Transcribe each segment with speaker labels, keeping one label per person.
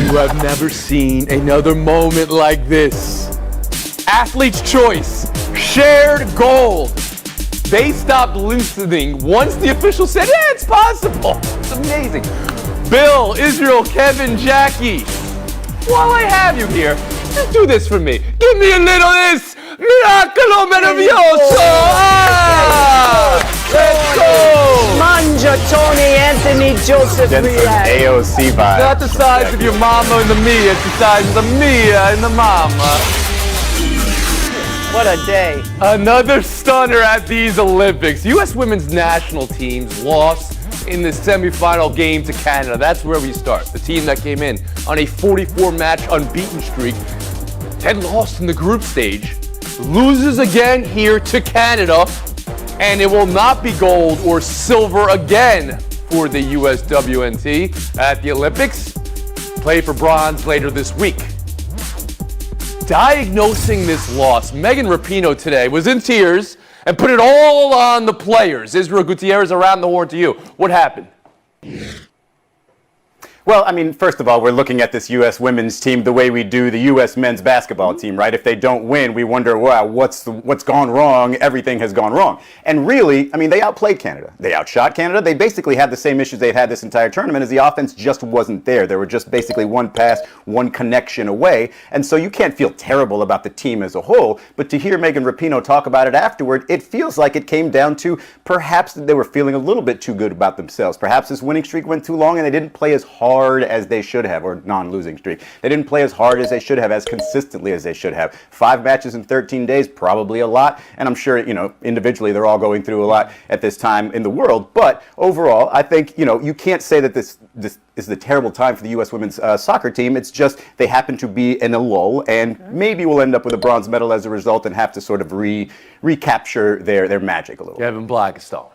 Speaker 1: You have never seen another moment like this. Athlete's choice, shared goal. They stopped loosening once the official said, yeah, it's possible. It's amazing. Bill, Israel, Kevin, Jackie, while I have you here, just do this for me. Give me a little of this. Miracolo meraviglioso. Let's go.
Speaker 2: Manja, Tony, Anthony, Joseph, relax.
Speaker 3: AOC vibes.
Speaker 1: Not the size of your mama and the Mia, it's the size of the Mia and the mama.
Speaker 2: What a day.
Speaker 1: Another stunner at these Olympics. U.S. women's national teams lost in the semifinal game to Canada. That's where we start. The team that came in on a 44-match unbeaten streak had lost in the group stage, loses again here to Canada, and it will not be gold or silver again for the USWNT at the Olympics. Play for bronze later this week. Diagnosing this loss, Megan Rapinoe today was in tears and put it all on the players. Israel Gutierrez, around the horn to you. What happened?
Speaker 3: Well, I mean, first of all, we're looking at this U.S. women's team the way we do the U.S. men's basketball team, right? If they don't win, we wonder, wow, what's gone wrong? Everything has gone wrong. And really, I mean, they outplayed Canada. They outshot Canada. They basically had the same issues they've had this entire tournament, as the offense just wasn't there. They were just basically one pass, one connection away. And so you can't feel terrible about the team as a whole. But to hear Megan Rapinoe talk about it afterward, it feels like it came down to perhaps they were feeling a little bit too good about themselves. Perhaps this winning streak went too long and they didn't play as hard as they should have, or non-losing streak. They didn't play as hard as they should have, as consistently as they should have. 5 matches in 13 days, probably a lot. And I'm sure, individually they're all going through a lot at this time in the world. But overall, I think, you can't say that this is a terrible time for the U.S. women's soccer team. It's just they happen to be in a lull, and maybe we'll end up with a bronze medal as a result and have to sort of recapture their magic a little.
Speaker 1: Kevin Blackistone.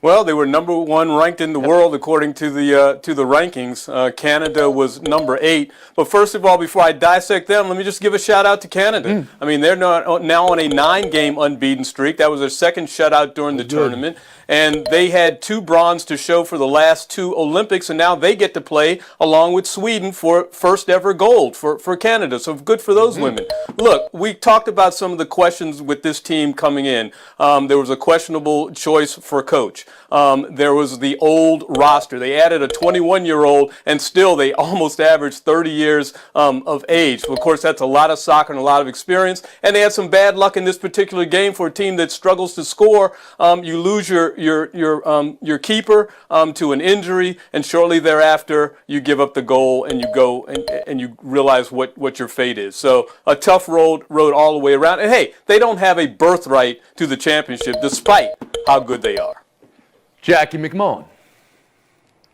Speaker 4: Well, they were number 1 ranked in the world according to the rankings. Canada was number 8. But first of all, before I dissect them, let me just give a shout out to Canada. I mean, they're now on a 9-game unbeaten streak. That was their second shutout during the tournament. And they had 2 bronze to show for the last 2 Olympics, and now they get to play along with Sweden for first ever gold for Canada. So good for those women. Look, we talked about some of the questions with this team coming in. There was a questionable choice for coach. There was the old roster. They added a 21-year-old, and still they almost averaged 30 years of age. So of course, that's a lot of soccer and a lot of experience. And they had some bad luck in this particular game for a team that struggles to score. You lose your keeper to an injury, and shortly thereafter you give up the goal and you go and you realize what your fate is. So a tough road all the way around. And hey, they don't have a birthright to the championship despite how good they are.
Speaker 1: Jackie McMullen.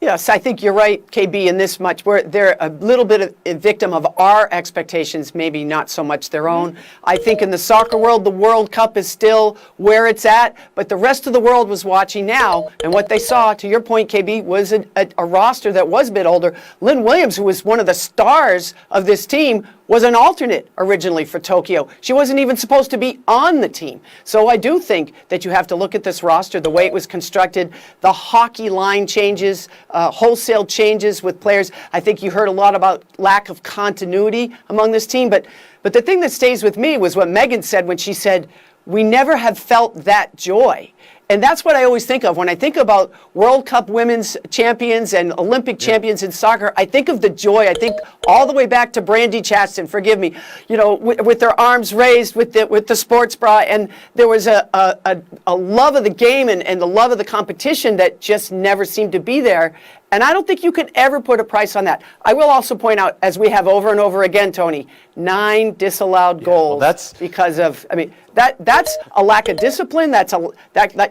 Speaker 2: Yes, I think you're right, KB, in this much. They're a little bit of a victim of our expectations, maybe not so much their own. I think in the soccer world, the World Cup is still where it's at, but the rest of the world was watching now, and what they saw, to your point, KB, was a roster that was a bit older. Lynn Williams, who was one of the stars of this team, was an alternate originally for Tokyo. She wasn't even supposed to be on the team. So I do think that you have to look at this roster, the way it was constructed, the hockey line changes, wholesale changes with players. I think you heard a lot about lack of continuity among this team. But the thing that stays with me was what Megan said when she said, we never have felt that joy. And that's what I always think of. When I think about World Cup women's champions and Olympic champions in soccer, I think of the joy. I think all the way back to Brandy Chaston, forgive me, with their arms raised with the sports bra. And there was a love of the game and the love of the competition that just never seemed to be there. And I don't think you can ever put a price on that. I will also point out, as we have over and over again, Tony, 9 disallowed goals.
Speaker 1: Well, that's
Speaker 2: because of, that's a lack of discipline. That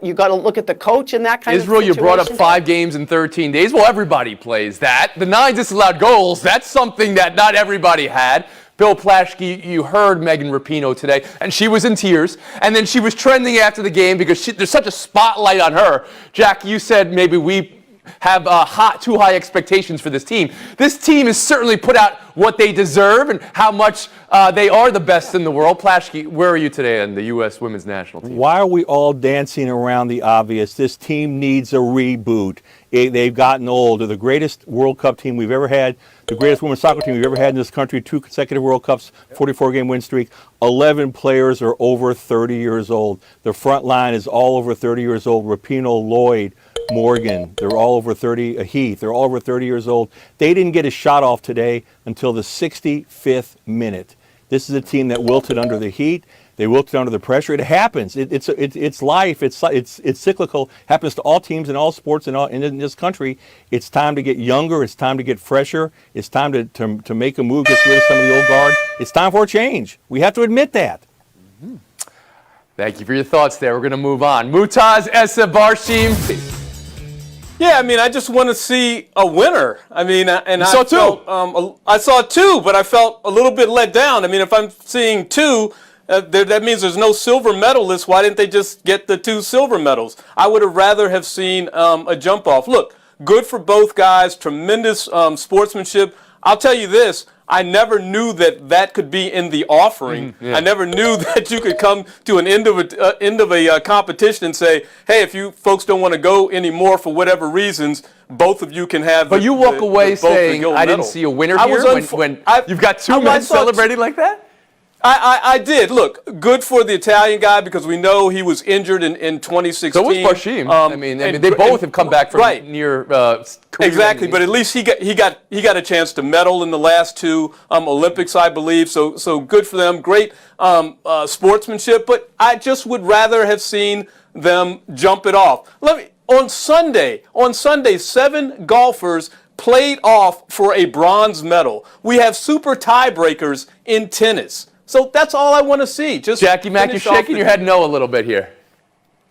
Speaker 2: you got to look at the coach and that kind
Speaker 1: Israel,
Speaker 2: of situation.
Speaker 1: you brought up 5 games in 13 days. Well, everybody plays that. The 9 disallowed goals, that's something that not everybody had. Bill Plaschke, you heard Megan Rapinoe today, and she was in tears. And then she was trending after the game because there's such a spotlight on her. Jack, you said maybe we have too high expectations for this team. This team has certainly put out what they deserve and how much they are the best in the world. Plashke, where are you today on the U.S. women's national team?
Speaker 5: Why are we all dancing around the obvious? This team needs a reboot. They've gotten old. They're the greatest World Cup team we've ever had, the greatest women's soccer team we've ever had in this country, 2 consecutive World Cups, 44-game win streak. 11 players are over 30 years old. The front line is all over 30 years old. Rapinoe, Lloyd, Morgan, they're all over 30. Heath, they're all over 30 years old. They didn't get a shot off today until the 65th minute. This is a team that wilted under the heat. They wilted under the pressure. It happens. It's life. It's cyclical. Happens to all teams in all sports in this country. It's time to get younger. It's time to get fresher. It's time to make a move, get rid of some of the old guard. It's time for a change. We have to admit that.
Speaker 1: Mm-hmm. Thank you for your thoughts there. We're going to move on. Mutaz Essa Barshim.
Speaker 4: Yeah, I mean, I just want to see a winner. I mean, and I
Speaker 1: saw two.
Speaker 4: I saw two, but I felt a little bit let down. I mean, if I'm seeing two, that means there's no silver medalists. Why didn't they just get the 2 silver medals? I would have rather have seen a jump off. Look, good for both guys. Tremendous sportsmanship. I'll tell you this. I never knew that could be in the offering. I never knew that you could come to an end of a competition and say, hey, if you folks don't want to go anymore for whatever reasons, both of you can have.
Speaker 1: But you walk away saying, I didn't see a winner here when you've got 2 men celebrating like that?
Speaker 4: I did. Look, good for the Italian guy because we know he was injured in 2016.
Speaker 1: So was Barshim. I mean, they both have come back from near career.
Speaker 4: Exactly, but at least he got a chance to medal in the last 2 Olympics, I believe. So good for them. Great sportsmanship. But I just would rather have seen them jump it off. On Sunday, 7 golfers played off for a bronze medal. We have super tiebreakers in tennis. So that's all I want to see. Just
Speaker 1: Jackie Mack, you're shaking your head no a little bit here.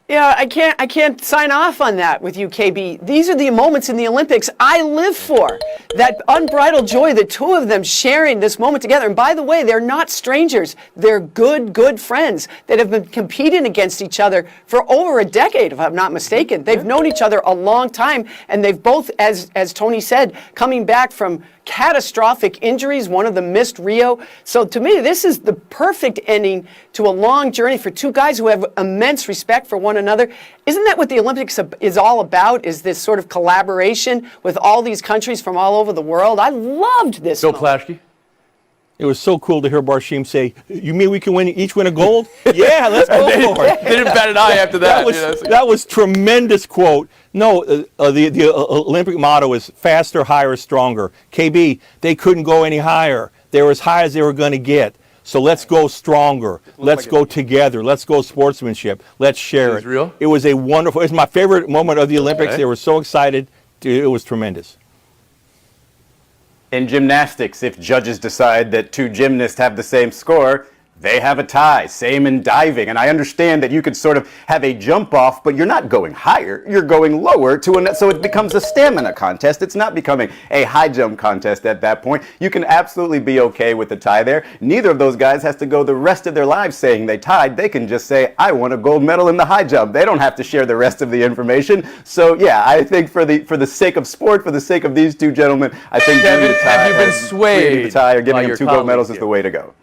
Speaker 2: Yeah, I can't sign off on that with you, KB. These are the moments in the Olympics I live for. That unbridled joy, the 2 of them sharing this moment together. And by the way, they're not strangers. They're good friends that have been competing against each other for over a decade, if I'm not mistaken. They've known each other a long time, and they've both, as Tony said, coming back from catastrophic injuries, one of them missed Rio. So to me, this is the perfect ending to a long journey for 2 guys who have immense respect for one another. Isn't that what the Olympics is all about, is this sort of collaboration with all these countries from all over the world? I loved this.
Speaker 1: Bill Plashke?
Speaker 5: It was so cool to hear Barshim say, you mean we can each win a gold? Yeah, let's go for it.
Speaker 1: They didn't bat an eye after that.
Speaker 5: That was tremendous quote. No, the Olympic motto is faster, higher, stronger. KB, they couldn't go any higher. They were as high as they were going to get. So let's go stronger. Let's go together. Let's go sportsmanship. Let's share it.
Speaker 1: Real?
Speaker 5: It was it was my favorite moment of the Olympics.
Speaker 1: Okay.
Speaker 5: They were so excited. It was tremendous.
Speaker 3: In gymnastics, if judges decide that 2 gymnasts have the same score, they have a tie. Same in diving. And I understand that you could sort of have a jump off, but you're not going higher. You're going lower so it becomes a stamina contest. It's not becoming a high jump contest at that point. You can absolutely be okay with the tie there. Neither of those guys has to go the rest of their lives saying they tied. They can just say, I won a gold medal in the high jump. They don't have to share the rest of the information. So yeah, I think for the sake of sport, for the sake of these 2 gentlemen, I think
Speaker 1: have you been swayed
Speaker 3: the tie or giving them 2 gold medals
Speaker 1: here?
Speaker 3: is the way to go.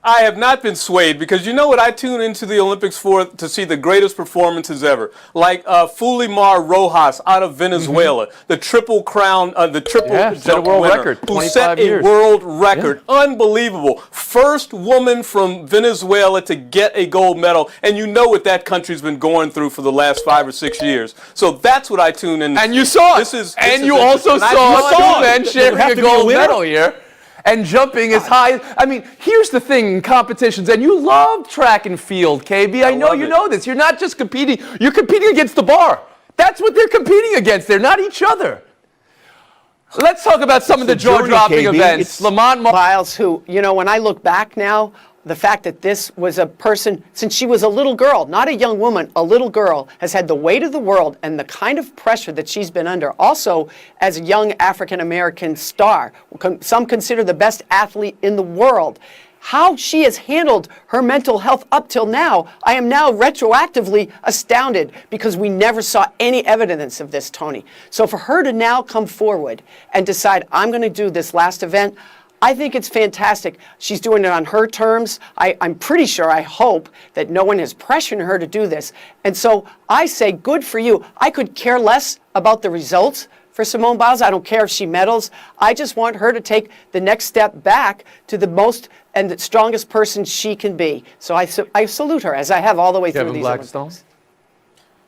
Speaker 4: I have not been swayed because you know what I tune into the Olympics for? To see the greatest performances ever. Like Fulimar Rojas out of Venezuela, the triple crown, the triple
Speaker 1: set a world record,
Speaker 4: who set a world record. Unbelievable. First woman from Venezuela to get a gold medal. And you know what that country's been going through for the last 5 or 6 years. So that's what I tune in.
Speaker 1: And you saw it. You also saw 2 men sharing a gold medal here. And jumping as high. I mean, here's the thing in competitions, and you love track and field, KB. I know you know this. You're not just competing. You're competing against the bar. That's what they're competing against. They're not each other. Let's talk about some of the jaw-dropping events. Lamont
Speaker 2: Biles, who, when I look back now, the fact that this was a person, since she was a little girl, not a young woman, a little girl, has had the weight of the world and the kind of pressure that she's been under. Also, as a young African-American star, some consider the best athlete in the world. how she has handled her mental health up till now, I am now retroactively astounded because we never saw any evidence of this, Tony. So for her to now come forward and decide, I'm going to do this last event, I think it's fantastic. She's doing it on her terms. I'm pretty sure, I hope, that no one is pressuring her to do this. And so I say, good for you. I could care less about the results for Simone Biles. I don't care if she medals. I just want her to take the next step back to the most and the strongest person she can be. So I salute her, as I have all the way through these Olympics.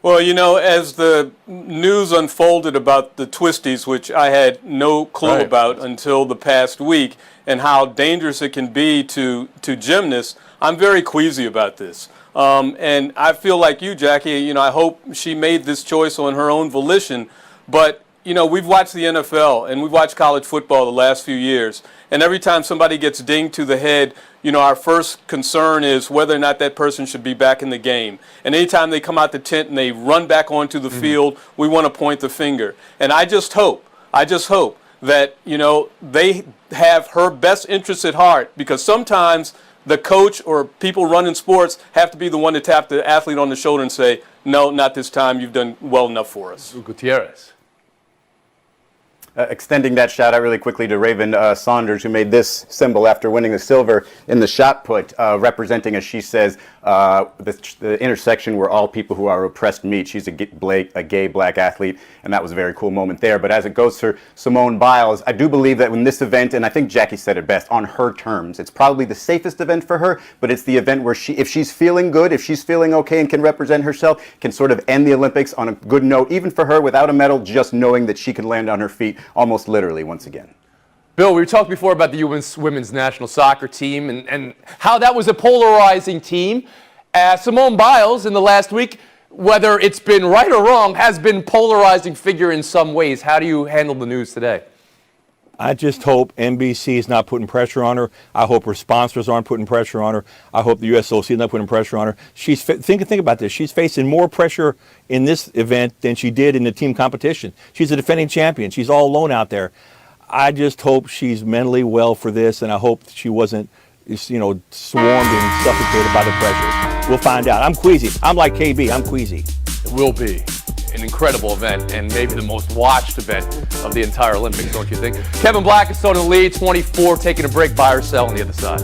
Speaker 4: Well, you know, as the news unfolded about the twisties, which I had no clue about until the past week, and how dangerous it can be to gymnasts, I'm very queasy about this. And I feel like you, Jackie, you know, I hope she made this choice on her own volition. But, you know, we've watched the NFL and we've watched college football the last few years. And every time somebody gets dinged to the head, you know, our first concern is whether or not that person should be back in the game. And anytime they come out the tent and they run back onto the field, we want to point the finger. And I just hope that, you know, they have her best interests at heart, because sometimes the coach or people running sports have to be the one to tap the athlete on the shoulder and say, no, not this time. You've done well enough for us.
Speaker 1: Gutierrez.
Speaker 3: Extending that shout out really quickly to Raven Saunders, who made this symbol after winning the silver in the shot put, representing, as she says, the intersection where all people who are oppressed meet. She's a gay black athlete, and that was a very cool moment there. But as it goes for Simone Biles, I do believe that in this event, and I think Jackie said it best, on her terms, it's probably the safest event for her, but it's the event where she, if she's feeling good, if she's feeling okay and can represent herself, can sort of end the Olympics on a good note, even for her without a medal, just knowing that she can land on her feet almost literally once again.
Speaker 1: Bill, we talked before about the U.S. women's national soccer team and how that was a polarizing team. Simone Biles in the last week, whether it's been right or wrong, has been polarizing figure in some ways. How do you handle the news today?
Speaker 5: I just hope NBC is not putting pressure on her. I hope her sponsors aren't putting pressure on her. I hope the USOC is not putting pressure on her. She's think about this. She's facing more pressure in this event than she did in the team competition. She's a defending champion. She's all alone out there. I just hope she's mentally well for this, and I hope she wasn't, you know, swarmed and suffocated by the pressure. We'll find out. I'm queasy. I'm like KB. I'm queasy.
Speaker 1: It will be an incredible event and maybe the most watched event of the entire Olympics, don't you think? Kevin Blackistone in the lead, 24, taking a break, buy or sell on the other side.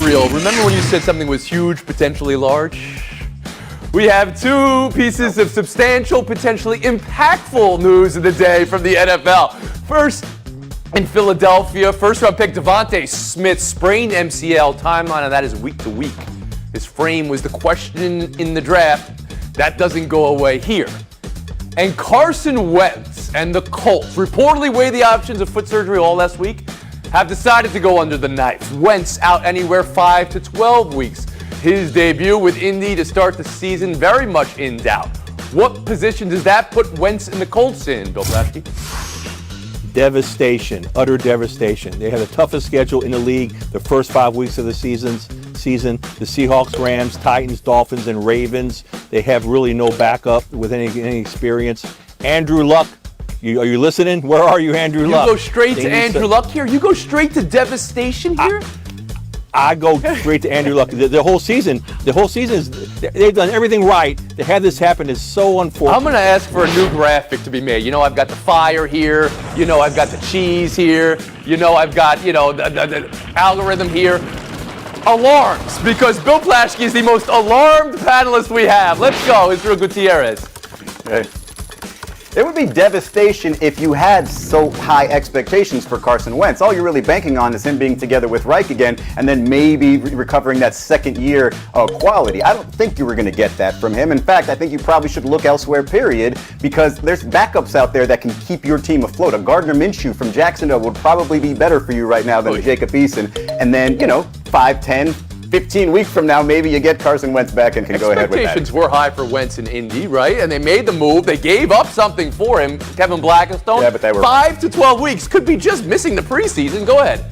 Speaker 1: Real, remember when you said something was huge, potentially large? We have two pieces of substantial, potentially impactful news of the day from the NFL. First, in Philadelphia, first-round pick Devontae Smith sprained MCL. Timeline on that is week to week. His frame was the question in the draft. That doesn't go away here. And Carson Wentz and the Colts reportedly weighed the options of foot surgery all last week, have decided to go under the knife. Wentz out anywhere 5 to 12 weeks. His debut with Indy to start the season very much in doubt. What position does that put Wentz and the Colts in, Bill Plaschke?
Speaker 5: Devastation, utter devastation. They had the toughest schedule in the league the first 5 weeks of the season. The Seahawks, Rams, Titans, Dolphins, and Ravens. They have really no backup with any experience. Andrew Luck, are you listening? Where are you, Andrew Luck?
Speaker 1: You go straight to Andrew Luck here? You go straight to devastation here?
Speaker 5: I go straight to Andrew Luck. The whole season is, they've done everything right. To have this happen is so unfortunate.
Speaker 1: I'm going to ask for a new graphic to be made. You know, I've got the fire here. You know, I've got the cheese here. You know, I've got, you know, the algorithm here. Alarms, because Bill Plaschke is the most alarmed panelist we have. Let's go, Israel Gutierrez.
Speaker 3: Okay. It would be devastation if you had so high expectations for Carson Wentz. All you're really banking on is him being together with Reich again and then maybe recovering that second year quality. I don't think you were going to get that from him. In fact, I think you probably should look elsewhere, period, because there's backups out there that can keep your team afloat. A Gardner Minshew from Jacksonville would probably be better for you right now than a Jacob Eason. And then, you know, 5, 10, 15 weeks from now, maybe you get Carson Wentz back and can go ahead with that.
Speaker 1: Expectations were high for Wentz in Indy, right? And they made the move. They gave up something for him, Kevin Blackistone.
Speaker 3: Yeah, but they were
Speaker 1: 5 to 12 weeks. Could be just missing the preseason. Go ahead.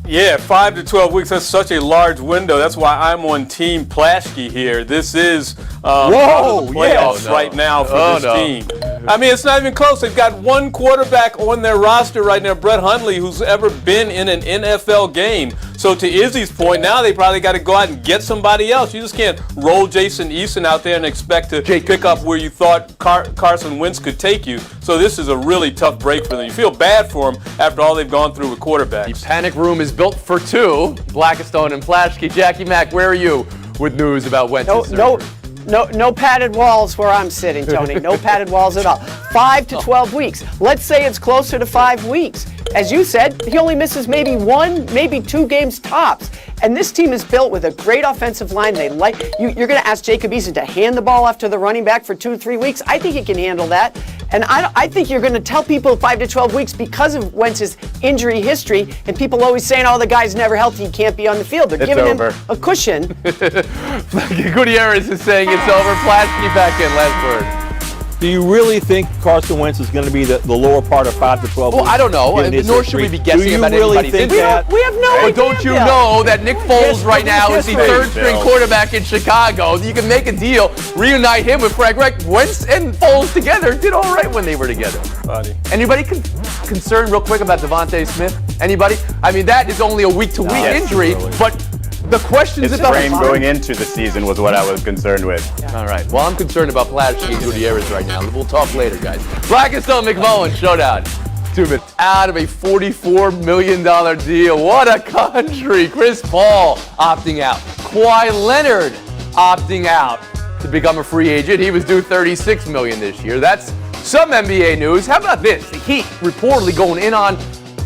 Speaker 4: Yeah, 5 to 12 weeks, that's such a large window. That's why I'm on Team Plaschke here. This is part of the playoffs right now for this team. I mean, it's not even close. They've got one quarterback on their roster right now, Brett Hundley, who's ever been in an NFL game. So So to Izzy's point, now they probably got to go out and get somebody else. You just can't roll Jason Eason out there and expect to pick up where you thought Carson Wentz could take you. So this is a really tough break for them. You feel bad for them after all they've gone through with quarterbacks.
Speaker 1: The panic room is built for two. Blackistone and Plashke. Jackie Mack, where are you with news about Wentz's surgery?
Speaker 2: No padded walls where I'm sitting, Tony. No padded walls at all. 5 to 12 weeks. Let's say it's closer to 5 weeks. As you said, he only misses maybe 1, maybe 2 games tops. And this team is built with a great offensive line. You're going to ask Jacob Eason to hand the ball off to the running back for 2 or 3 weeks. I think he can handle that. And I think you're going to tell people 5 to 12 weeks because of Wentz's injury history. And people always saying, oh, the guy's never healthy, he can't be on the field. They're giving him a cushion.
Speaker 1: Gutierrez is saying it's over. Plashke back in. Last word.
Speaker 5: Do you really think Carson Wentz is going to be the lower part of 5 to 12
Speaker 1: Well,
Speaker 5: weeks?
Speaker 1: I don't know. Nor should we be guessing about anybody's injury.
Speaker 2: We have no idea.
Speaker 1: But don't you know that Nick Foles right now is the third-string quarterback in Chicago? You can make a deal, reunite him with Frank Reich. Wentz and Foles together did all right when they were together. Anybody concerned real quick about Devontae Smith? Anybody? I mean, that is only a week-to-week injury, but the questions
Speaker 3: His
Speaker 1: about
Speaker 3: frame going into the season was what I was concerned with.
Speaker 1: All right. Well, I'm concerned about Plashke and Gutierrez right now. We'll talk later, guys. Blackistone McMullen showdown. 2 minutes out of a $44 million deal. What a country. Chris Paul opting out. Kawhi Leonard opting out to become a free agent. He was due $36 million this year. That's some NBA news. How about this? The Heat reportedly going in on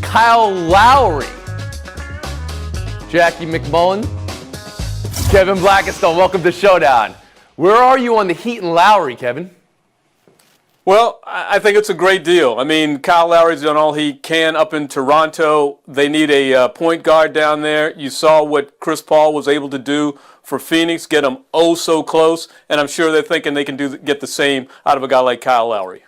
Speaker 1: Kyle Lowry. Jackie McMullen, Kevin Blackistone, welcome to Showdown. Where are you on the Heat and Lowry, Kevin?
Speaker 4: Well, I think it's a great deal. I mean, Kyle Lowry's done all he can up in Toronto. They need a point guard down there. You saw what Chris Paul was able to do for Phoenix, get them oh so close, and I'm sure they're thinking they can get the same out of a guy like Kyle Lowry.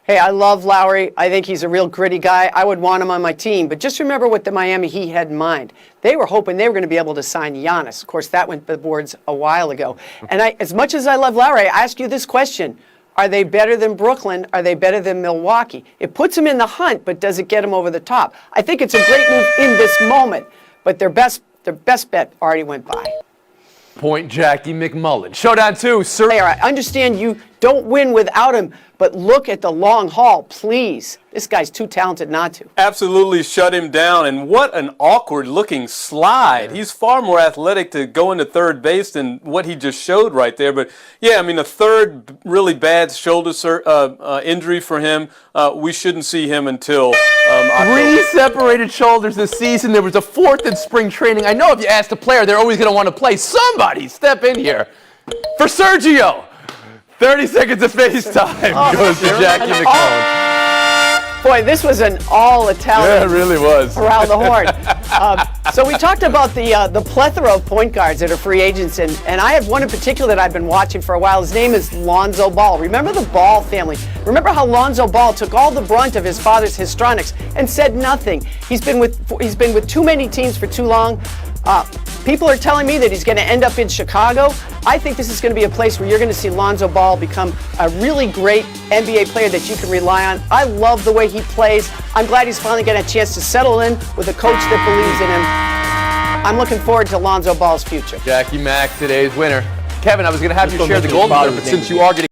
Speaker 2: Hey, I love Lowry. I think he's a real gritty guy. I would want him on my team. But just remember what the Miami Heat had in mind. They were hoping they were going to be able to sign Giannis. Of course, that went to the boards a while ago. And as much as I love Lowry, I ask you this question. Are they better than Brooklyn? Are they better than Milwaukee? It puts them in the hunt, but does it get them over the top? I think it's a great move in this moment. But their best bet already went by.
Speaker 1: Point Jackie McMullen. Showdown 2, sir.
Speaker 2: I understand you don't win without him, but look at the long haul, please. This guy's too talented not to.
Speaker 4: Absolutely shut him down, and what an awkward-looking slide. He's far more athletic to go into third base than what he just showed right there. But, yeah, I mean, a third really bad shoulder injury for him. We shouldn't see him until October.
Speaker 1: 3 separated shoulders this season. There was a 4th in spring training. I know if you ask the player, they're always going to want to play. Somebody step in here for Sergio. 30 seconds of FaceTime goes to Jackie McMullen.
Speaker 2: Boy, this was an all-Italian.
Speaker 1: Yeah, it really was.
Speaker 2: Around the horn. So we talked about the plethora of point guards that are free agents, and I have one in particular that I've been watching for a while. His name is Lonzo Ball. Remember the Ball family? Remember how Lonzo Ball took all the brunt of his father's histrionics and said nothing? He's been with too many teams for too long. People are telling me that he's going to end up in Chicago. I think this is going to be a place where you're going to see Lonzo Ball become a really great NBA player that you can rely on. I love the way he plays. I'm glad he's finally getting a chance to settle in with a coach that believes in him. I'm looking forward to Lonzo Ball's future.
Speaker 1: Jackie Mack, today's winner. Kevin, I was going to have you share the gold medal, but since you are getting